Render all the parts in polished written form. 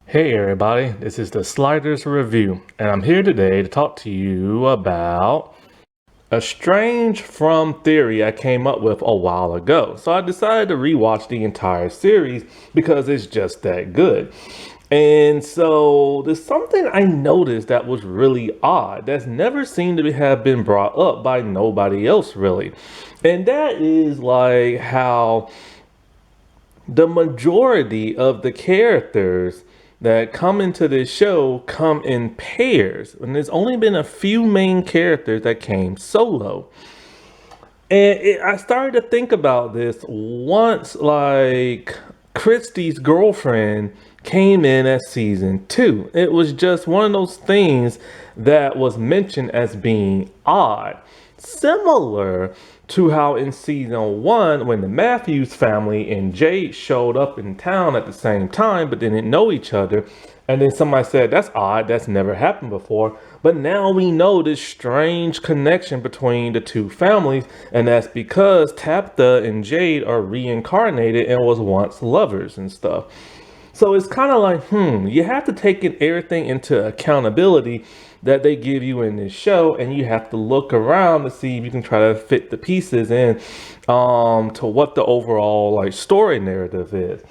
Hey everybody, this is the Sliders Review, and I'm here today to talk to you about a strange from theory I came up with a while ago. So I decided to rewatch the entire series because it's just that good. And so there's something I noticed that was really odd that's never seemed to have been brought up by nobody else really. And that is like how the majority of the characters that come into this show come in pairs, and there's only been a few main characters that came solo. And I started to think about this once, like Christie's girlfriend came in at season 2. It was just one of those things that was mentioned as being odd. Similar to how in season 1, when the Matthews family and Jade showed up in town at the same time but didn't know each other. And then somebody said, that's odd, that's never happened before. But now we know this strange connection between the two families, and that's because Tabitha and Jade are reincarnated and was once lovers and stuff. So it's kind of like, you have to take everything into accountability that they give you in this show, and you have to look around to see if you can try to fit the pieces in to what the overall like story narrative is.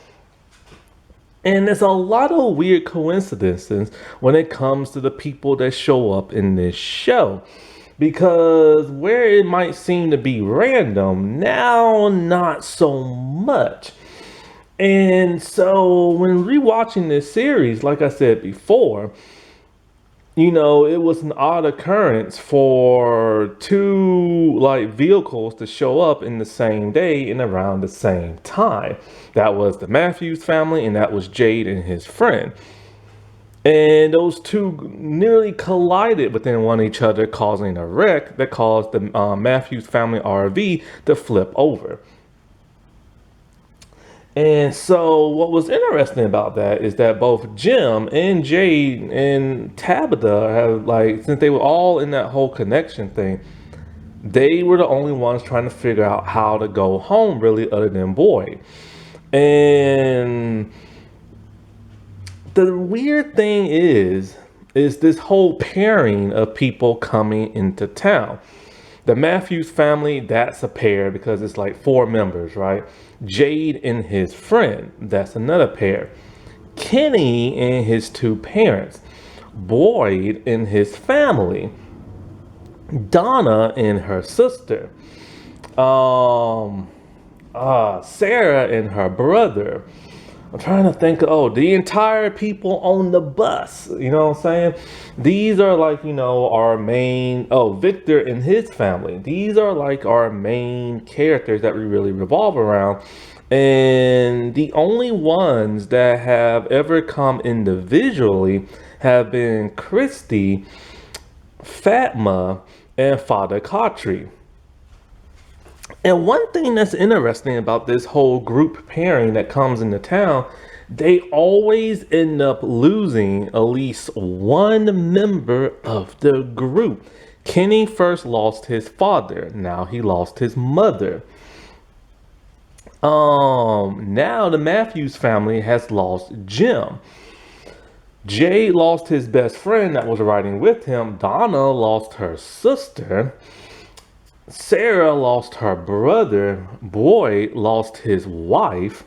And there's a lot of weird coincidences when it comes to the people that show up in this show. Because where it might seem to be random, now not so much. And so when rewatching this series, like I said before, it was an odd occurrence for two like vehicles to show up in the same day and around the same time. That was the Matthews family, and that was Jade and his friend. And those two nearly collided within one each other, causing a wreck that caused the Matthews family RV to flip over. And so what was interesting about that is that both Jim and Jade and Tabitha have like, since they were all in that whole connection thing, they were the only ones trying to figure out how to go home really other than Boyd. And the weird thing is this whole pairing of people coming into town. The Matthews family, that's a pair because it's like 4 members, right? Jade and his friend, that's another pair. Kenny and his 2 parents. Boyd and his family. Donna and her sister. Sarah and her brother. I'm trying to think, the entire people on the bus, you know what I'm saying? These are like, our main, Victor and his family. These are like our main characters that we really revolve around. And the only ones that have ever come individually have been Christy, Fatma, and Father Khatri. And one thing that's interesting about this whole group pairing that comes into town, they always end up losing at least one member of the group. Kenny first lost his father. Now he lost his mother. Now the Matthews family has lost Jim. Jay lost his best friend that was riding with him. Donna lost her sister. Sarah lost her brother. Boyd lost his wife.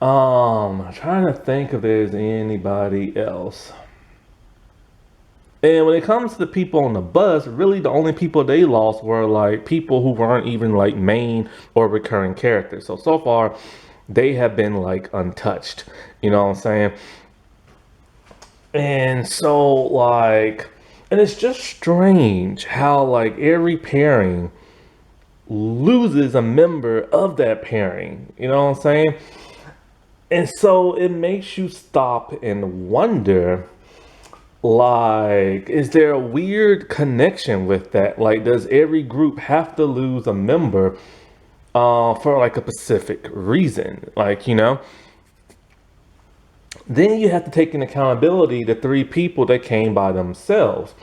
I'm trying to think if there's anybody else. And when it comes to the people on the bus, really the only people they lost were like people who weren't even like main or recurring characters. So far, they have been like untouched. You know what I'm saying? And so like, and it's just strange how like every pairing loses a member of that pairing. You know what I'm saying? And so it makes you stop and wonder, like, is there a weird connection with that? Like, does every group have to lose a member for like a specific reason? Like, then you have to take in accountability the 3 people that came by themselves.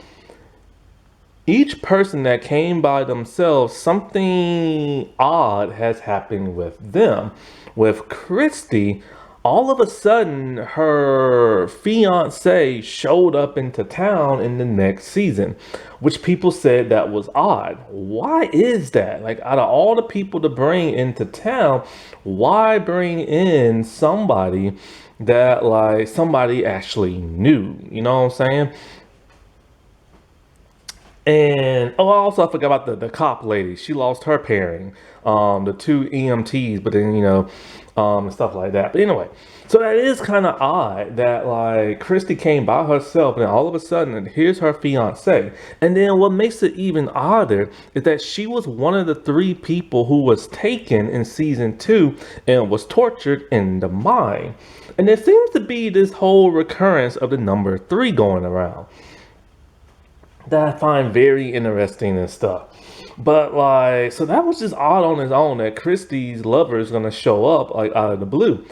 Each person that came by themselves, something odd has happened with them. With Christy, All of a sudden her fiance showed up into town in the next season, which people said that was odd. Why is that? Like, out of all the people to bring into town, why bring in somebody that like somebody actually knew? You know what I'm saying? And oh, also I forgot about the cop lady. She lost her pairing, the two EMTs, but then and stuff like that. But anyway, so that is kind of odd that like Christy came by herself, and all of a sudden here's her fiance. And then what makes it even odder is that she was one of the three people who was taken in season two and was tortured in the mine. And there seems to be this whole recurrence of the number three going around that I find very interesting and stuff. But like, so that was just odd on its own that Christie's lover is gonna show up like out of the blue.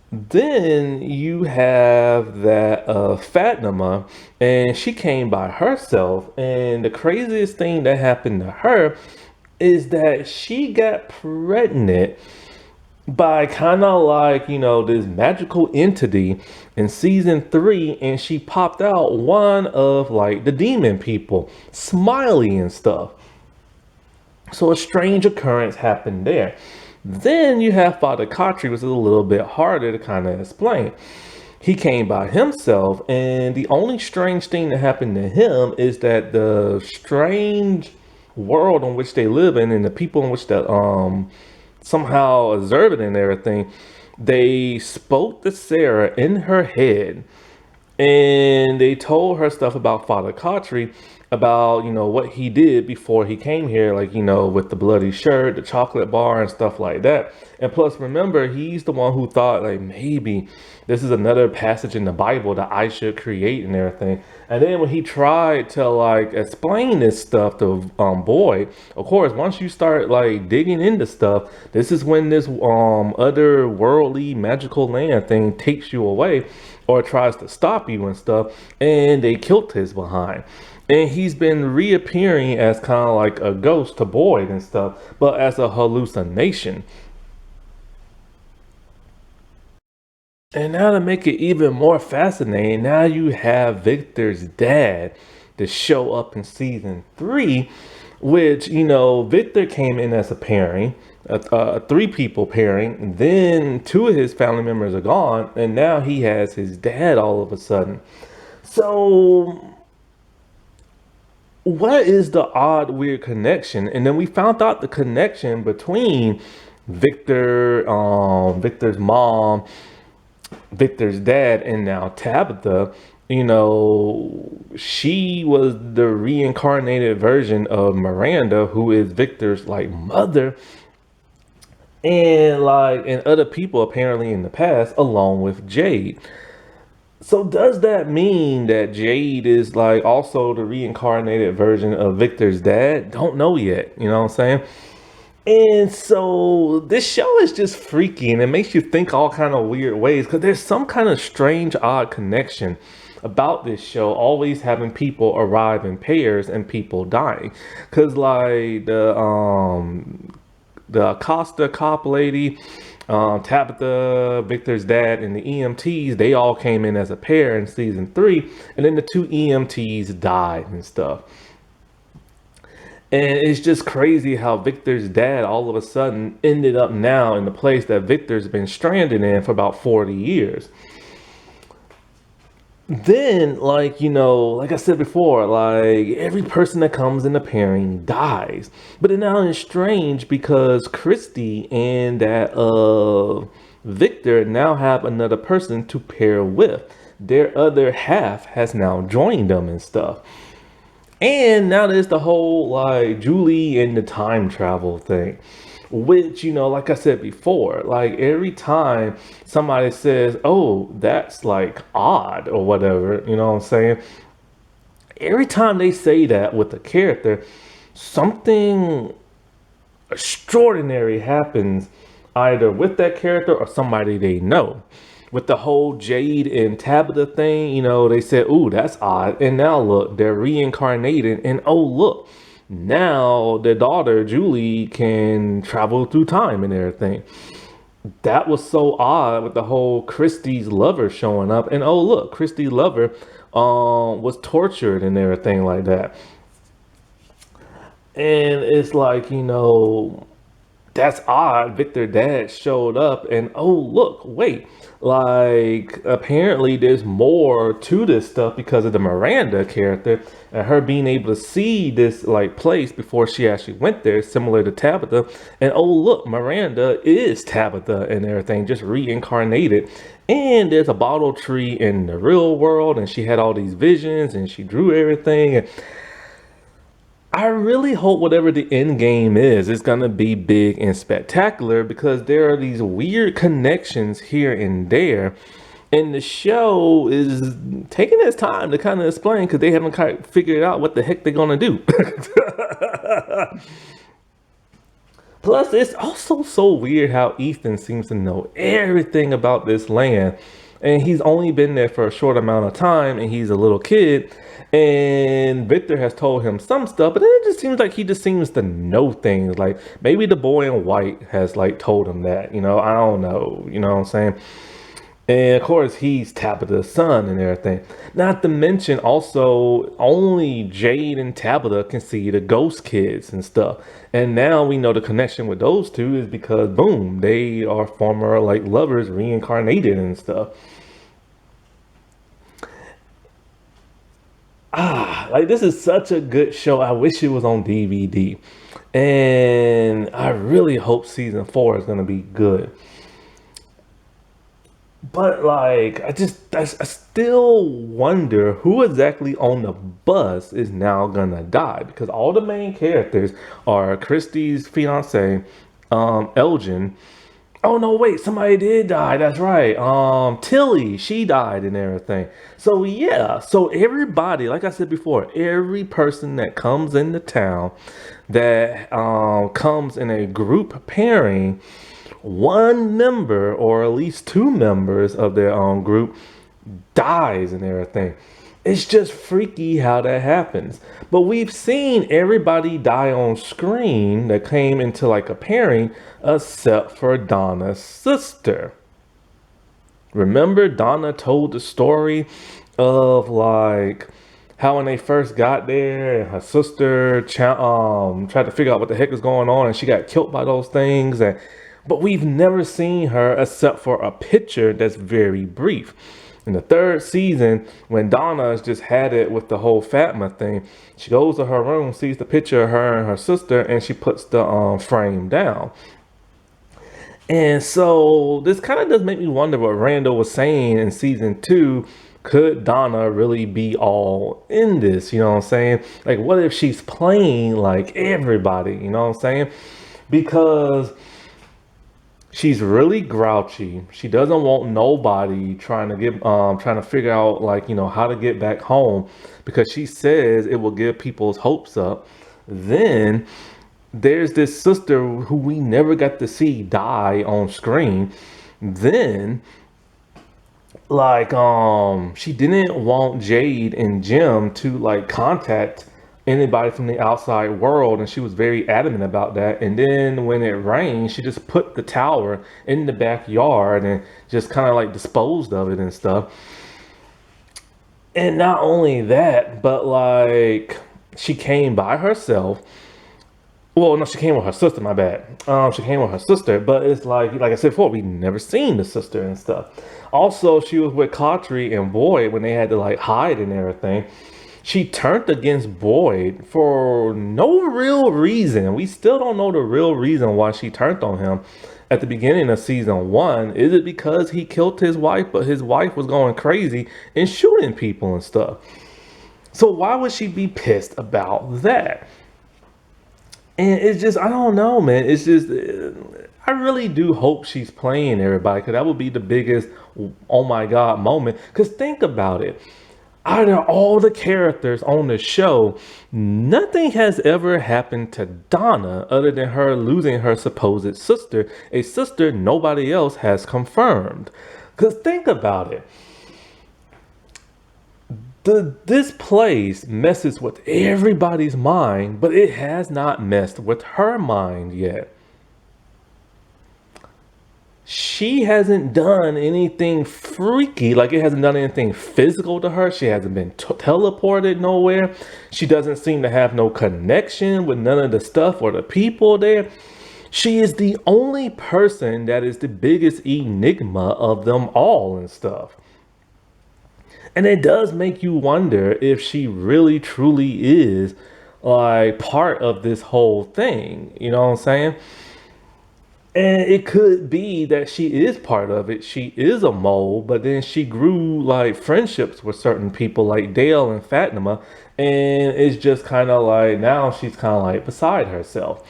Then you have that Fatima, and she came by herself. And the craziest thing that happened to her is that she got pregnant by kind of like this magical entity in season three, and she popped out one of like the demon people, Smiley and stuff. So a strange occurrence happened there. Then you have Father Kotri, which is a little bit harder to kind of explain. He came by himself, and the only strange thing that happened to him is that the strange world in which they live in and the people in which that somehow observe it and everything, they spoke to Sarah in her head, and they told her stuff about Father Kotri, about what he did before he came here, like with the bloody shirt, the chocolate bar and stuff like that. And plus, remember, he's the one who thought like maybe this is another passage in the Bible that I should create and everything. And then when he tried to like explain this stuff to Boyd, of course, once you start like digging into stuff, this is when this other worldly magical land thing takes you away or tries to stop you and stuff, and they killed his behind. And he's been reappearing as kind of like a ghost to Boyd and stuff, but as a hallucination. And now to make it even more fascinating, now you have Victor's dad to show up in season three, which, Victor came in as a pairing, a three people pairing. Then two of his family members are gone, and now he has his dad all of a sudden. So what is the odd, weird connection? And then we found out the connection between Victor's mom, Victor's dad, and now Tabitha. She was the reincarnated version of Miranda, who is Victor's like mother, and other people apparently in the past, along with Jade. So does that mean that Jade is like also the reincarnated version of Victor's dad? Don't know yet. You know what I'm saying? And so this show is just freaky, and it makes you think all kind of weird ways, because there's some kind of strange, odd connection about this show always having people arrive in pairs and people dying. Because like the Acosta cop lady, Tabitha, Victor's dad, and the EMTs, they all came in as a pair in season three, and then the two EMTs died and stuff. And it's just crazy how Victor's dad all of a sudden ended up now in the place that Victor's been stranded in for about 40 years. Then, like I said before, like every person that comes in the pairing dies. But then now it's strange because Christy and that Victor now have another person to pair with. Their other half has now joined them and stuff. And now there's the whole like Julie and the time travel thing, which, like I said before, like every time somebody says, oh, that's like odd or whatever, you know what I'm saying? Every time they say that with a character, something extraordinary happens either with that character or somebody they know. With the whole Jade and Tabitha thing, they said, ooh, that's odd. And now look, they're reincarnated. And oh, look, now their daughter, Julie, can travel through time and everything. that was so odd with the whole Christie's lover showing up. And oh look, Christie's lover was tortured and everything like that. And it's like, that's odd. Victor dad showed up and oh look, wait. Like apparently there's more to this stuff because of the Miranda character and her being able to see this like place before she actually went there, similar to Tabitha. And oh look, Miranda is Tabitha and everything, just reincarnated. And there's a bottle tree in the real world, and she had all these visions and she drew everything. And I really hope whatever the end game is gonna be big and spectacular because there are these weird connections here and there. And the show is taking its time to kind of explain because they haven't kind of figured out what the heck they're gonna do. Plus, it's also so weird how Ethan seems to know everything about this land. And he's only been there for a short amount of time and he's a little kid. And Victor has told him some stuff, but then it just seems like he just seems to know things. Like maybe the boy in white has like told him that, I don't know, you know what I'm saying? And of course, he's Tabitha's son and everything. Not to mention, also, only Jade and Tabitha can see the ghost kids and stuff. And now we know the connection with those two is because, boom, they are former like lovers reincarnated and stuff. Like this is such a good show. I wish it was on DVD. And I really hope season 4 is going to be good. But like, I still wonder who exactly on the bus is now gonna die because all the main characters are Christie's fiance, Elgin. Oh no, wait, somebody did die. That's right. Tilly, she died and everything. So yeah, so everybody, like I said before, every person that comes into town that comes in a group pairing, one member or at least two members of their own group dies and everything. It's just freaky how that happens. But we've seen everybody die on screen that came into like a pairing except for Donna's sister. Remember Donna told the story of like how when they first got there and her sister tried to figure out what the heck was going on and she got killed by those things, and but we've never seen her except for a picture that's very brief. In the third season, when Donna's just had it with the whole Fatma thing, she goes to her room, sees the picture of her and her sister, and she puts the frame down. And so this kind of does make me wonder what Randall was saying in season 2. Could Donna really be all in this? You know what I'm saying? Like, what if she's playing like everybody? You know what I'm saying? Because she's really grouchy. She doesn't want nobody trying to figure out like, how to get back home because she says it will give people's hopes up. Then there's this sister who we never got to see die on screen. Then like she didn't want Jade and Jim to like contact anybody from the outside world, and she was very adamant about that. And then when it rained, she just put the tower in the backyard and just kind of like disposed of it and stuff. And not only that, but like she came by herself. Well, no, she came with her sister, my bad. She came with her sister, but it's like I said before, we never seen the sister and stuff. Also, she was with Cautry and Boyd when they had to like hide and everything. She turned against Boyd for no real reason. We still don't know the real reason why she turned on him at the beginning of season 1. Is it because he killed his wife, but his wife was going crazy and shooting people and stuff? So why would she be pissed about that? And it's just, I don't know, man. It's just, I really do hope she's playing everybody because that would be the biggest, oh my God moment. Because think about it. Out of all the characters on the show, nothing has ever happened to Donna other than her losing her supposed sister, a sister nobody else has confirmed. Because think about it. This place messes with everybody's mind, but it has not messed with her mind yet. she hasn't done anything freaky. Like, it hasn't done anything physical to her. She hasn't been teleported nowhere. She doesn't seem to have no connection with none of the stuff or the people there. She is the only person that is the biggest enigma of them all and stuff. And it does make you wonder if she really truly is like part of this whole thing. You know what I'm saying? And it could be that she is part of it. She is a mole, but then she grew like friendships with certain people like Dale and Fatima. And it's just kind of like now she's kind of like beside herself.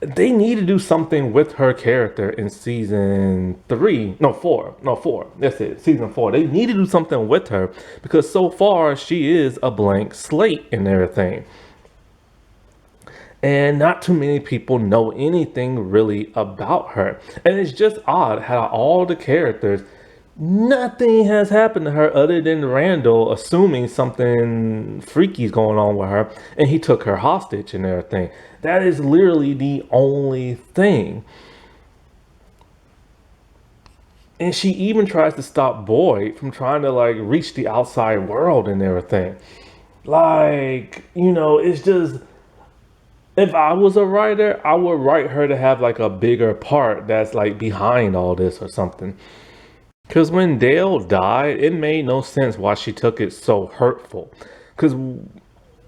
They need to do something with her character in season 3. No, 4. No, 4. That's it. Season 4. They need to do something with her because so far she is a blank slate and everything. And not too many people know anything really about her. And it's just odd how all the characters, nothing has happened to her other than Randall assuming something freaky is going on with her and he took her hostage and everything. That is literally the only thing. And she even tries to stop Boyd from trying to like reach the outside world and everything. Like, you know, it's just, if I was a writer, I would write her to have like a bigger part that's like behind all this or something. Because when Dale died, it made no sense why she took it so hurtful. Because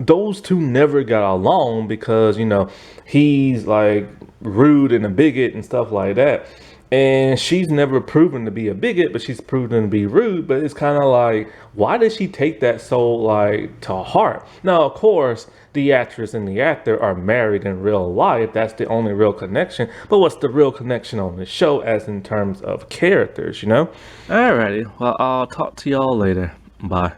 those two never got along because, you know, he's like rude and a bigot and stuff like that. And she's never proven to be a bigot, but she's proven to be rude. But it's kind of like, why did she take that so like to heart? Now, of course, the actress and the actor are married in real life. That's the only real connection. But what's the real connection on the show as in terms of characters, you know? Alrighty, well, I'll talk to y'all later. Bye.